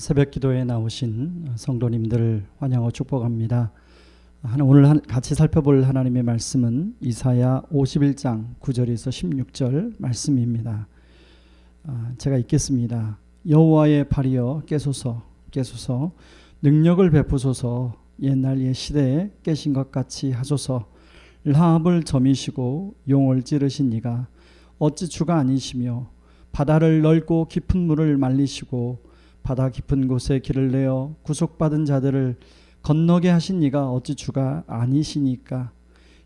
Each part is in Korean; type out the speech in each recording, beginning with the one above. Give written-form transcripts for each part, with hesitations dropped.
새벽 기도에 나오신 성도님들 환영하고 축복합니다. 오늘 같이 살펴볼 하나님의 말씀은 이사야 51장 9절에서 16절 말씀입니다. 제가 읽겠습니다. 여호와의 발이여 깨소서 깨소서 능력을 베푸소서 옛날 옛 시대에 깨신 것 같이 하소서. 라합을 점이시고 용을 찌르신 이가 어찌 주가 아니시며 바다를 넓고 깊은 물을 말리시고 바다 깊은 곳에 길을 내어 구속받은 자들을 건너게 하신 이가 어찌 주가 아니시니까.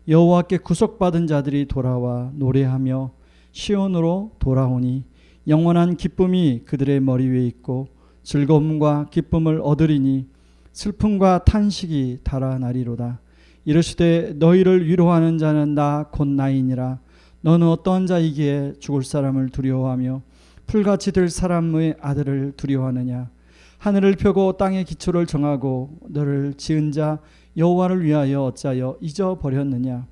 여호와께 구속받은 자들이 돌아와 노래하며 시온으로 돌아오니 영원한 기쁨이 그들의 머리 위에 있고 즐거움과 기쁨을 얻으리니 슬픔과 탄식이 달아나리로다. 이르시되 너희를 위로하는 자는 나 곧 나이니라. 너는 어떠한 자이기에 죽을 사람을 두려워하며 풀같이 될 사람의 아들을 두려워하느냐. 하늘을 펴고 땅의 기초를 정하고 너를 지은 자 여호와를 위하여 어찌하여 잊어버렸느냐.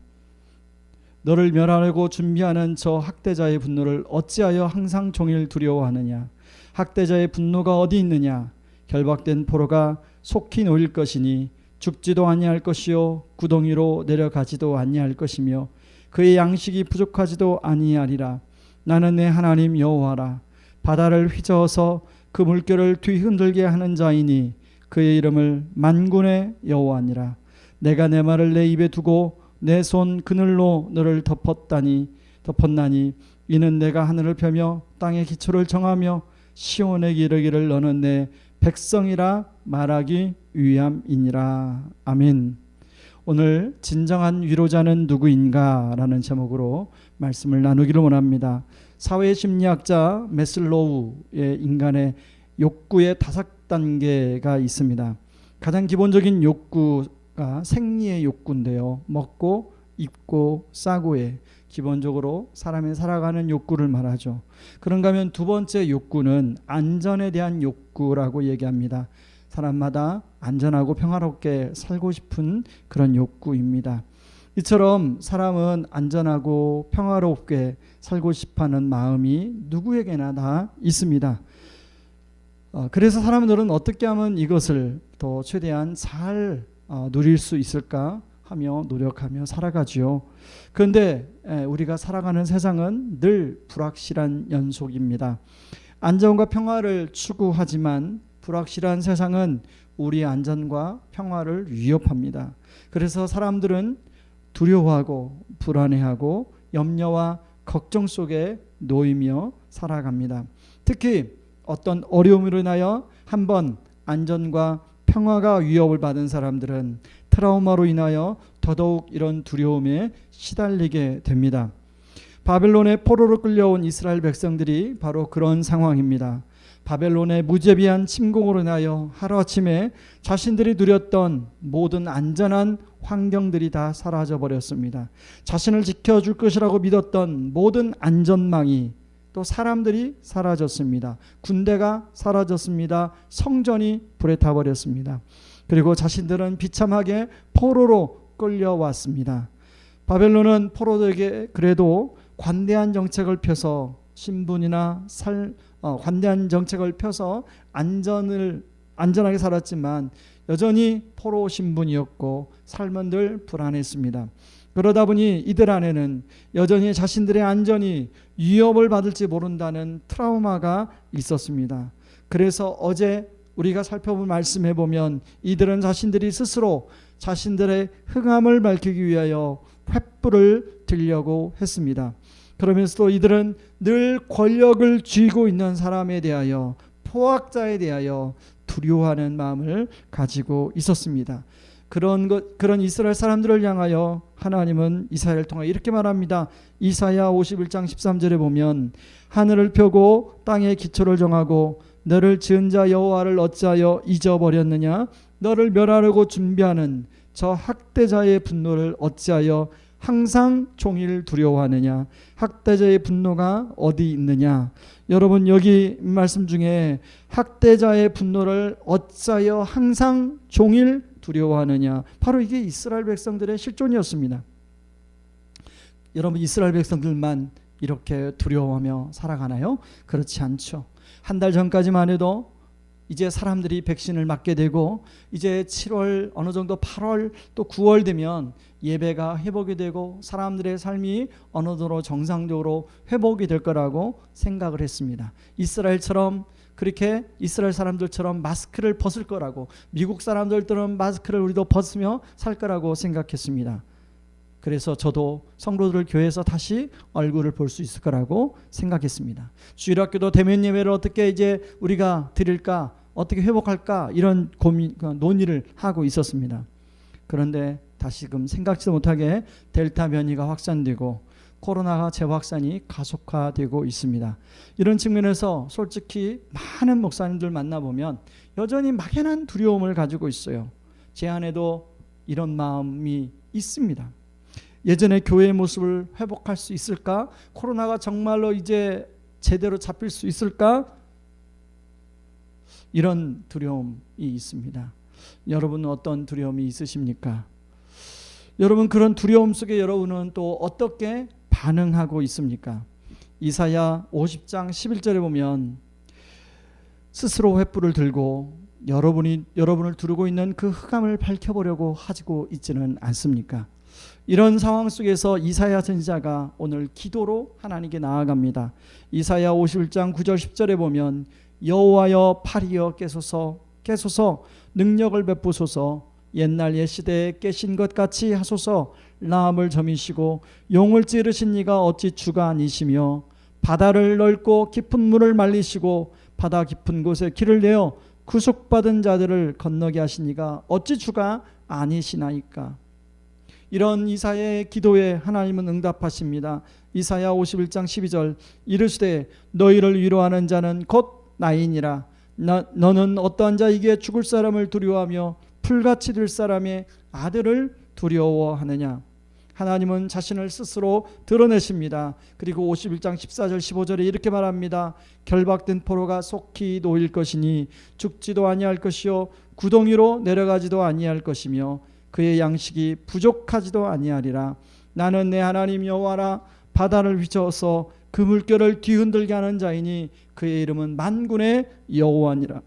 너를 멸하려고 준비하는 저 학대자의 분노를 어찌하여 항상 종일 두려워하느냐. 학대자의 분노가 어디 있느냐. 결박된 포로가 속히 놓일 것이니 죽지도 아니할 것이요 구덩이로 내려가지도 아니할 것이며 그의 양식이 부족하지도 아니하리라. 나는 내 하나님 여호와라. 바다를 휘저어서 그 물결을 뒤흔들게 하는 자이니 그의 이름을 만군의 여호와니라. 내가 내 말을 내 입에 두고 내 손 그늘로 너를 덮었나니 이는 내가 하늘을 펴며 땅의 기초를 정하며 시온에게 이르기를 너는 내 백성이라 말하기 위함이니라. 아멘. 오늘 진정한 위로자는 누구인가 라는 제목으로 말씀을 나누기를 원합니다. 사회심리학자 메슬로우의 인간의 욕구의 5단계가 있습니다. 가장 기본적인 욕구가 생리의 욕구인데요. 먹고 입고 싸고의 기본적으로 사람이 살아가는 욕구를 말하죠. 그런가 하면 두 번째 욕구는 안전에 대한 욕구라고 얘기합니다. 사람마다 안전하고 평화롭게 살고 싶은 그런 욕구입니다. 이처럼 사람은 안전하고 평화롭게 살고 싶어하는 마음이 누구에게나 다 있습니다. 그래서 사람들은 어떻게 하면 이것을 더 최대한 잘 누릴 수 있을까 하며 노력하며 살아가지요. 그런데 우리가 살아가는 세상은 늘 불확실한 연속입니다. 안전과 평화를 추구하지만 불확실한 세상은 우리 안전과 평화를 위협합니다. 그래서 사람들은 두려워하고 불안해하고 염려와 걱정 속에 놓이며 살아갑니다. 특히 어떤 어려움으로 인하여 한번 안전과 평화가 위협을 받은 사람들은 트라우마로 인하여 더더욱 이런 두려움에 시달리게 됩니다. 바벨론의 포로로 끌려온 이스라엘 백성들이 바로 그런 상황입니다. 바벨론의 무자비한 침공으로 인하여 하루아침에 자신들이 누렸던 모든 안전한 환경들이 다 사라져 버렸습니다. 자신을 지켜줄 것이라고 믿었던 모든 안전망이 또 사람들이 사라졌습니다. 군대가 사라졌습니다. 성전이 불에 타버렸습니다. 그리고 자신들은 비참하게 포로로 끌려왔습니다. 바벨론은 포로들에게 그래도 관대한 정책을 펴서 신분이나 관대한 정책을 펴서 안전하게 살았지만 여전히 포로 신분이었고 삶은 늘 불안했습니다. 그러다 보니 이들 안에는 여전히 자신들의 안전이 위협을 받을지 모른다는 트라우마가 있었습니다. 그래서 어제 우리가 살펴본 말씀해 보면 이들은 자신들이 스스로 자신들의 흥함을 밝히기 위하여 횃불을 들려고 했습니다. 그러면서도 이들은 늘 권력을 쥐고 있는 사람에 대하여 포악자에 대하여 두려워하는 마음을 가지고 있었습니다. 그런 이스라엘 사람들을 향하여 하나님은 이사야를 통해 이렇게 말합니다. 이사야 51장 13절에 보면 하늘을 펴고 땅의 기초를 정하고 너를 지은 자 여호와를 어찌하여 잊어버렸느냐. 너를 멸하려고 준비하는 저 학대자의 분노를 어찌하여 항상 종일 두려워하느냐. 학대자의 분노가 어디 있느냐. 여러분 여기 말씀 중에 학대자의 분노를 어찌하여 항상 종일 두려워하느냐. 바로 이게 이스라엘 백성들의 실존이었습니다. 여러분 이스라엘 백성들만 이렇게 두려워하며 살아가나요? 그렇지 않죠. 한 달 전까지만 해도 이제 사람들이 백신을 맞게 되고 이제 7월 어느 정도 8월 또 9월 되면 예배가 회복이 되고 사람들의 삶이 어느 정도 정상적으로 회복이 될 거라고 생각을 했습니다. 이스라엘처럼 그렇게 이스라엘 사람들처럼 마스크를 벗을 거라고, 미국 사람들처럼 마스크를 우리도 벗으며 살 거라고 생각했습니다. 그래서 저도 성도들 교회에서 다시 얼굴을 볼 수 있을 거라고 생각했습니다. 주일학교도 대면 예배를 어떻게 이제 우리가 드릴까, 어떻게 회복할까, 이런 논의를 하고 있었습니다. 그런데 다시금 생각지도 못하게 델타 변이가 확산되고 코로나가 재확산이 가속화되고 있습니다. 이런 측면에서 솔직히 많은 목사님들 만나보면 여전히 막연한 두려움을 가지고 있어요. 제 안에도 이런 마음이 있습니다. 예전의 교회의 모습을 회복할 수 있을까? 코로나가 정말로 이제 제대로 잡힐 수 있을까? 이런 두려움이 있습니다. 여러분은 어떤 두려움이 있으십니까? 여러분, 그런 두려움 속에 여러분은 또 어떻게 반응하고 있습니까? 이사야 50장 11절에 보면 스스로 횃불을 들고 여러분을 두르고 있는 그 흑암을 밝혀보려고 하고 있지는 않습니까? 이런 상황 속에서 이사야 선지자가 오늘 기도로 하나님께 나아갑니다. 이사야 51장 9절 10절에 보면 여호와여 팔이여 깨소서 능력을 베푸소서 옛날 옛시대에 깨신 것 같이 하소서 라함을 점이시고 용을 찌르신 이가 어찌 주가 아니시며 바다를 넓고 깊은 물을 말리시고 바다 깊은 곳에 길을 내어 구속받은 자들을 건너게 하신 이가 어찌 주가 아니시나이까. 이런 이사야의 기도에 하나님은 응답하십니다. 이사야 51장 12절 이르시되 너희를 위로하는 자는 곧 나이니라. 너는 어떠한 자에게 죽을 사람을 두려워하며 풀같이 될 사람의 아들을 두려워하느냐. 하나님은 자신을 스스로 드러내십니다. 그리고 51장 14절 15절에 이렇게 말합니다. 결박된 포로가 속히 놓일 것이니 죽지도 아니할 것이요 구덩이로 내려가지도 아니할 것이며 그의 양식이 부족하지도 아니하리라. 나는 내 하나님 여호와라. 바다를 휘저어서 그 물결을 뒤흔들게 하는 자이니 그의 이름은 만군의 여호와니라.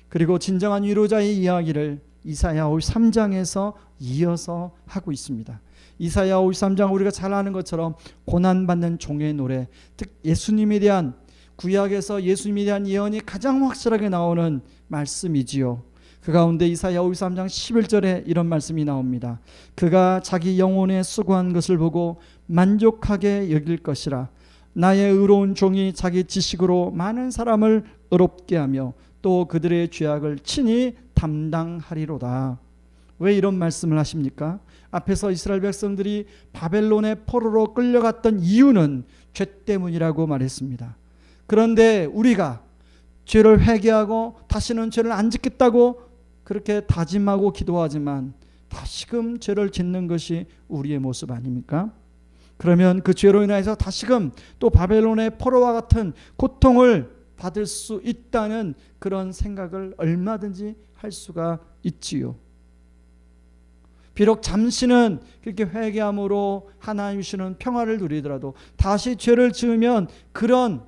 그리고 진정한 위로자의 이야기를 이사야 53장에서 이어서 하고 있습니다. 이사야 53장 우리가 잘 아는 것처럼 고난받는 종의 노래, 즉 예수님에 대한, 구약에서 예수님에 대한 예언이 가장 확실하게 나오는 말씀이지요. 그 가운데 이사야 53장 11절에 이런 말씀이 나옵니다. 그가 자기 영혼에 수고한 것을 보고 만족하게 여길 것이라. 나의 의로운 종이 자기 지식으로 많은 사람을 의롭게 하며 또 그들의 죄악을 친히 담당하리로다. 왜 이런 말씀을 하십니까? 앞에서 이스라엘 백성들이 바벨론의 포로로 끌려갔던 이유는 죄 때문이라고 말했습니다. 그런데 우리가 죄를 회개하고 다시는 죄를 안 짓겠다고 그렇게 다짐하고 기도하지만 다시금 죄를 짓는 것이 우리의 모습 아닙니까? 그러면 그 죄로 인해서 다시금 또 바벨론의 포로와 같은 고통을 받을 수 있다는 그런 생각을 얼마든지 할 수가 있지요. 비록 잠시는 그렇게 회개함으로 하나님 주시는 평화를 누리더라도 다시 죄를 지으면 그런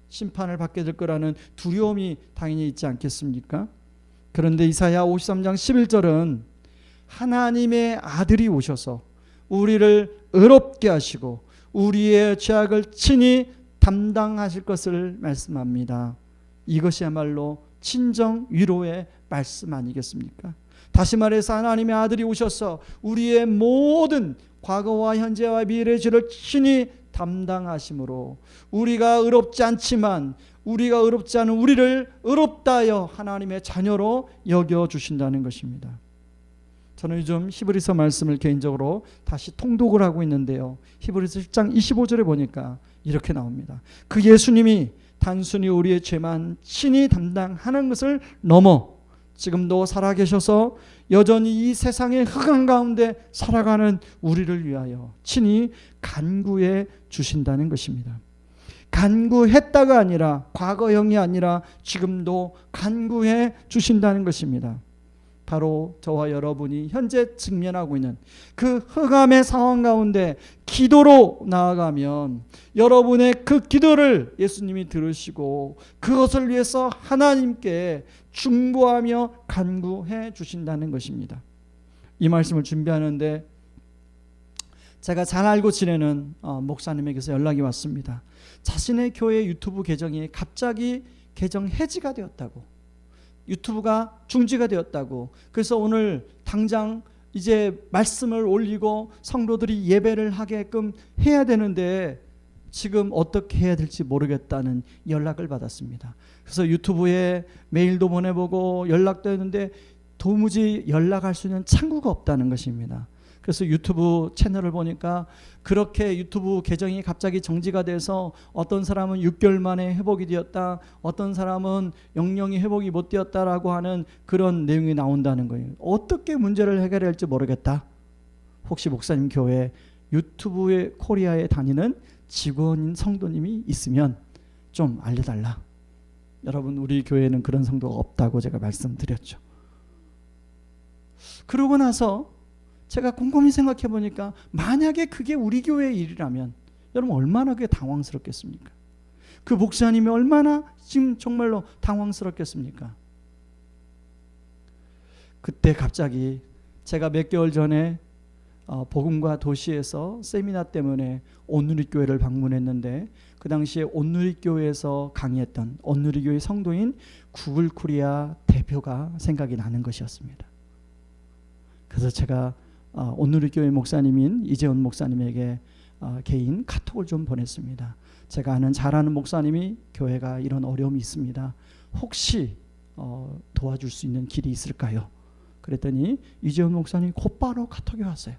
심판을 받게 될 거라는 두려움이 당연히 있지 않겠습니까? 그런데 이사야 53장 11절은 하나님의 아들이 오셔서 우리를 의롭게 하시고 우리의 죄악을 친히 담당하실 것을 말씀합니다. 이것이야말로 친정 위로의 말씀 아니겠습니까? 다시 말해서 하나님의 아들이 오셔서 우리의 모든 과거와 현재와 미래의 죄를 친히 담당하심으로 우리가 의롭지 않지만 우리가 의롭지 않은 우리를 의롭다 하여 하나님의 자녀로 여겨주신다는 것입니다. 저는 요즘 히브리서 말씀을 개인적으로 다시 통독을 하고 있는데요. 히브리서 10장 25절에 보니까 이렇게 나옵니다. 그 예수님이 단순히 우리의 죄만 친히 담당하는 것을 넘어 지금도 살아계셔서 여전히 이 세상의 흑암 가운데 살아가는 우리를 위하여 친히 간구해 주신다는 것입니다. 간구했다가 아니라 과거형이 아니라 지금도 간구해 주신다는 것입니다. 바로 저와 여러분이 현재 직면하고 있는 그 흑암의 상황 가운데 기도로 나아가면 여러분의 그 기도를 예수님이 들으시고 그것을 위해서 하나님께 중보하며 간구해 주신다는 것입니다. 이 말씀을 준비하는데 제가 잘 알고 지내는 목사님에게서 연락이 왔습니다. 자신의 교회 유튜브 계정이 갑자기 계정 해지가 되었다고, 유튜브가 중지가 되었다고. 그래서 오늘 당장 이제 말씀을 올리고 성도들이 예배를 하게끔 해야 되는데 지금 어떻게 해야 될지 모르겠다는 연락을 받았습니다. 그래서 유튜브에 메일도 보내보고 연락도 했는데 도무지 연락할 수 있는 창구가 없다는 것입니다. 그래서 유튜브 채널을 보니까 그렇게 유튜브 계정이 갑자기 정지가 돼서 어떤 사람은 6개월 만에 회복이 되었다, 어떤 사람은 영영이 회복이 못 되었다라고 하는 그런 내용이 나온다는 거예요. 어떻게 문제를 해결해야 할지 모르겠다. 혹시 목사님 교회 유튜브에 코리아에 다니는 직원인 성도님이 있으면 좀 알려달라. 여러분, 우리 교회에는 그런 성도가 없다고 제가 말씀드렸죠. 그러고 나서 제가 곰곰이 생각해 보니까 만약에 그게 우리 교회의 일이라면 여러분 얼마나 그게 당황스럽겠습니까? 그 목사님이 얼마나 지금 정말로 당황스럽겠습니까? 그때 갑자기 제가 몇 개월 전에 복음과 도시에서 세미나 때문에 온누리교회를 방문했는데 그 당시에 온누리교회에서 강의했던 온누리교회 성도인 구글 코리아 대표가 생각이 나는 것이었습니다. 그래서 제가 온누리교회 목사님인 이재훈 목사님에게 개인 카톡을 좀 보냈습니다. 제가 아는 잘 아는 목사님이 교회가 이런 어려움이 있습니다. 혹시 도와줄 수 있는 길이 있을까요? 그랬더니 이재훈 목사님이 곧바로 카톡이 왔어요.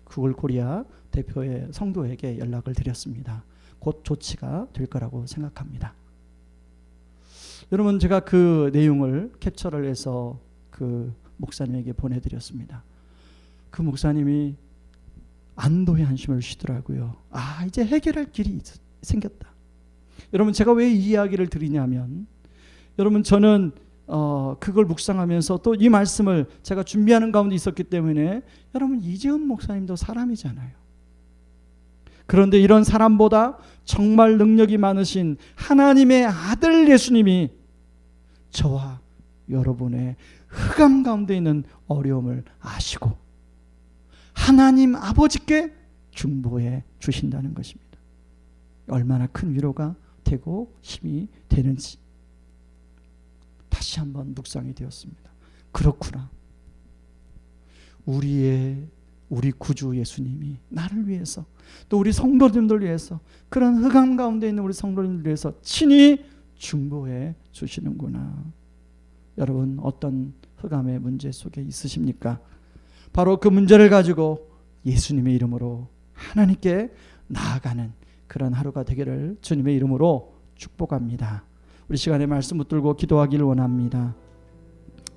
구글 코리아 대표의 성도에게 연락을 드렸습니다. 곧 조치가 될 거라고 생각합니다. 여러분, 제가 그 내용을 캡처를 해서 그 목사님에게 보내드렸습니다. 그 목사님이 안도의 한숨을 쉬더라고요. 이제 해결할 길이 생겼다. 여러분, 제가 왜 이 이야기를 드리냐면, 여러분, 저는 그걸 묵상하면서 또 이 말씀을 제가 준비하는 가운데 있었기 때문에, 여러분, 이재훈 목사님도 사람이잖아요. 그런데 이런 사람보다 정말 능력이 많으신 하나님의 아들 예수님이 저와 여러분의 흑암 가운데 있는 어려움을 아시고 하나님 아버지께 중보해 주신다는 것입니다. 얼마나 큰 위로가 되고 힘이 되는지 다시 한번 묵상이 되었습니다. 그렇구나. 우리 구주 예수님이 나를 위해서, 또 우리 성도님들 위해서, 그런 흑암 가운데 있는 우리 성도님들 위해서 친히 중보해 주시는구나. 여러분, 어떤 흑암의 문제 속에 있으십니까? 바로 그 문제를 가지고 예수님의 이름으로 하나님께 나아가는 그런 하루가 되기를 주님의 이름으로 축복합니다. 우리 시간에 말씀 붙들고 기도하기를 원합니다.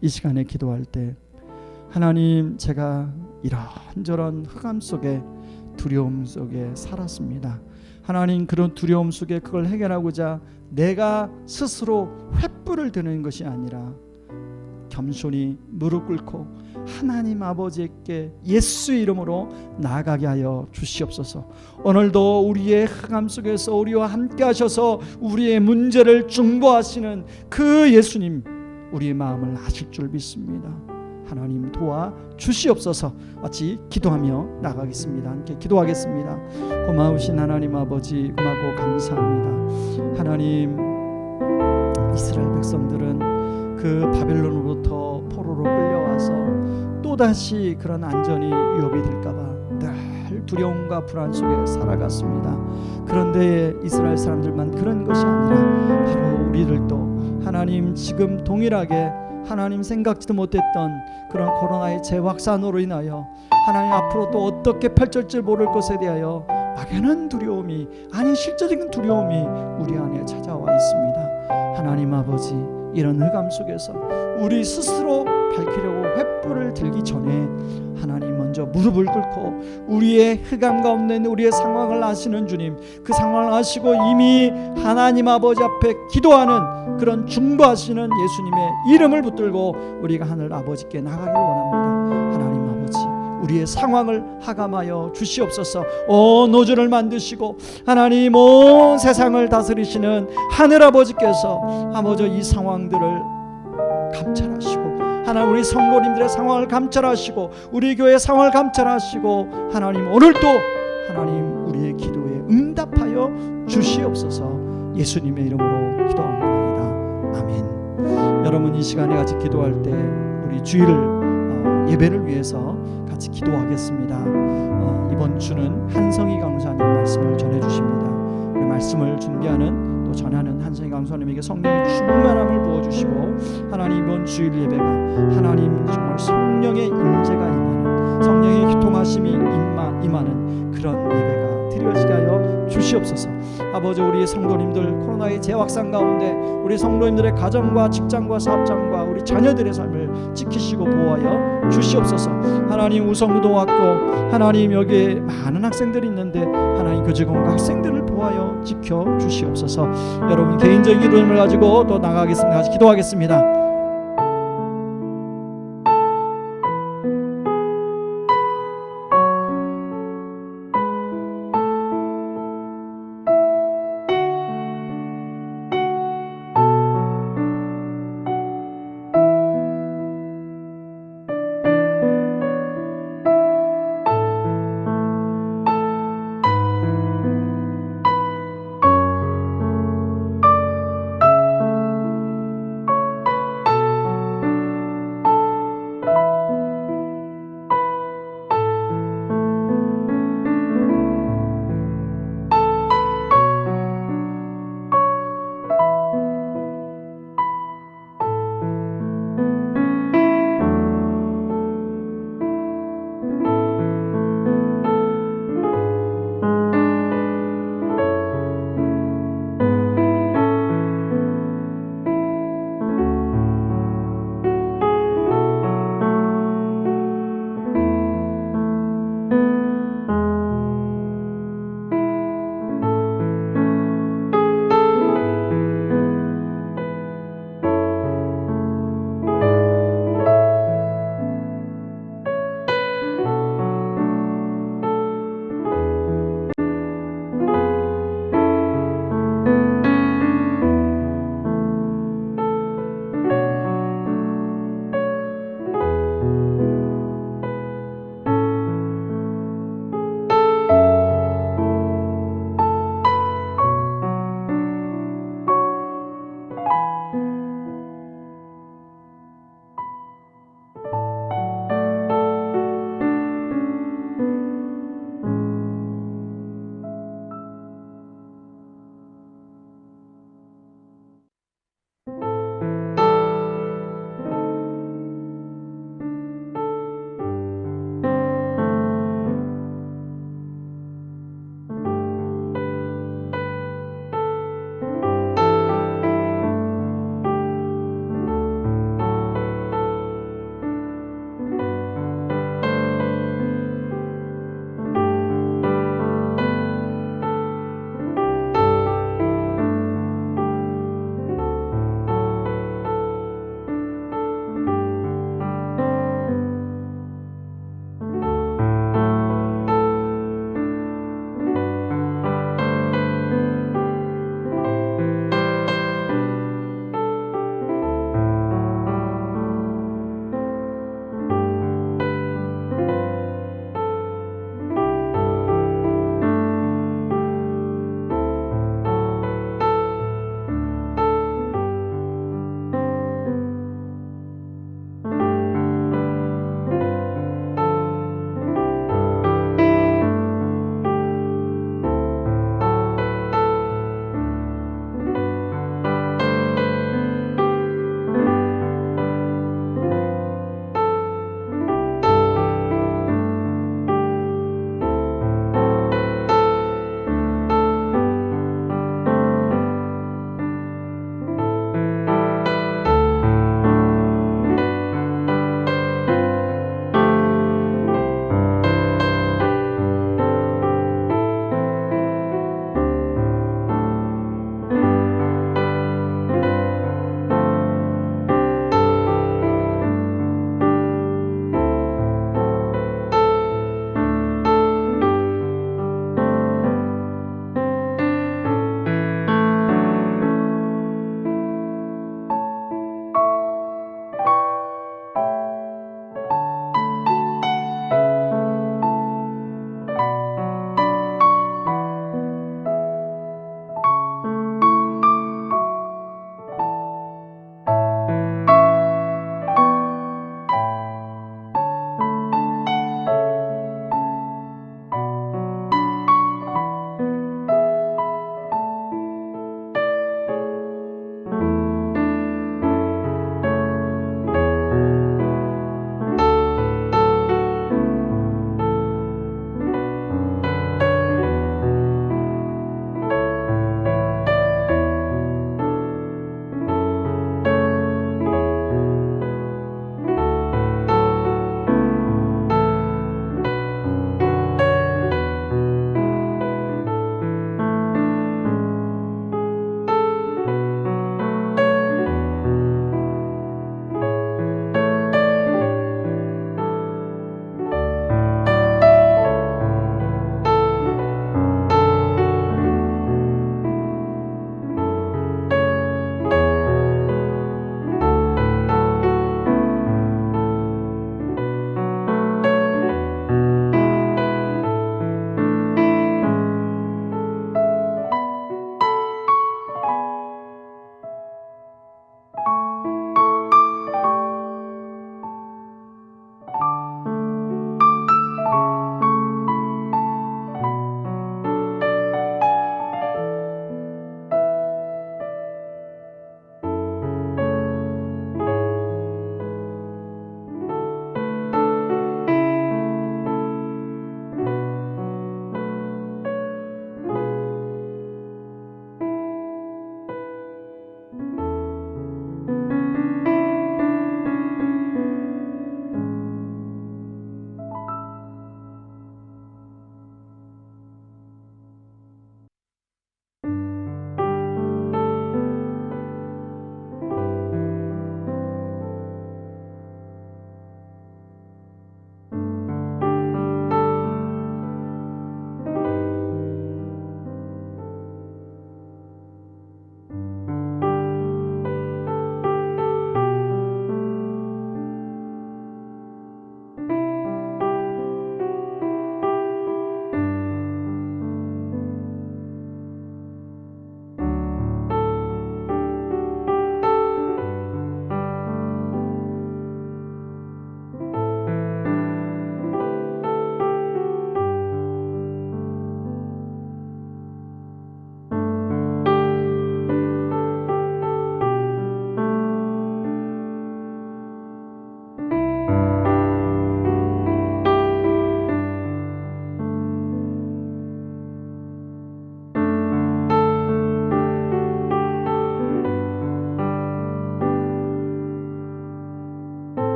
이 시간에 기도할 때, 하나님, 제가 이런저런 흑암 속에, 두려움 속에 살았습니다. 하나님, 그런 두려움 속에 그걸 해결하고자 내가 스스로 횃불을 드는 것이 아니라 겸손히 무릎 꿇고 하나님 아버지께 예수의 이름으로 나아가게 하여 주시옵소서. 오늘도 우리의 흑암 속에서 우리와 함께 하셔서 우리의 문제를 중보하시는 그 예수님, 우리의 마음을 아실 줄 믿습니다. 하나님 도와 주시옵소서. 같이 기도하며 나가겠습니다. 함께 기도하겠습니다. 고마우신 하나님 아버지, 고맙고 감사합니다. 하나님, 이스라엘 백성들은 그 바벨론으로부터 포로로 끌려와서 또다시 그런 안전이 위협이 될까봐 늘 두려움과 불안 속에 살아갔습니다. 그런데 이스라엘 사람들만 그런 것이 아니라 바로 우리들도 하나님, 지금 동일하게 하나님 생각지도 못했던 그런 코로나의 재확산으로 인하여 하나님 앞으로 또 어떻게 펼쳐질지 모를 것에 대하여 막연한 두려움이, 아니 실제적인 두려움이 우리 안에 찾아와 있습니다. 하나님 아버지, 이런 흑암 속에서 우리 스스로 밝히려고 횃불을 들기 전에 하나님 먼저 무릎을 꿇고 우리의 흑암 가운데 있는 우리의 상황을 아시는 주님, 그 상황을 아시고 이미 하나님 아버지 앞에 기도하는 그런 중보하시는 예수님의 이름을 붙들고 우리가 하늘 아버지께 나가기를 원합니다. 하나님 아버지, 우리의 상황을 하감하여 주시옵소서. 온 우주를 만드시고 하나님 온 세상을 다스리시는 하늘아버지께서 아버지 이 상황들을 감찰하시고 하나님 우리 성도님들의 상황을 감찰하시고 우리 교회의 상황을 감찰하시고 하나님 오늘도 하나님 우리의 기도에 응답하여 주시옵소서. 예수님의 이름으로 기도합니다. 아멘. 여러분 이 시간에 같이 기도할 때 우리 주일을 예배를 위해서 같이 기도하겠습니다. 이번 주는 한성희 강사님 말씀을 전해주십니다. 우리 말씀을 준비하는 또 전하는 한성희 강사님에게 성령의 충만함을 부어주시고 하나님 이번 주일 예배가 하나님 정말 성령의 임재가 임하는 성령의 교통하심이 임하는 그런 예배가 드려지게 하여 주시옵소서. 아버지 우리 성도님들 코로나의 재확산 가운데 우리 성도님들의 가정과 직장과 사업장과 우리 자녀들의 삶을 지키시고 보호하여 주시옵소서. 하나님 우성도 왔고 하나님 여기에 많은 학생들이 있는데 하나님 교직원과 학생들을 보호하여 지켜 주시옵소서. 여러분 개인적인 기도를 가지고 또 나가겠습니다. 같이 기도하겠습니다.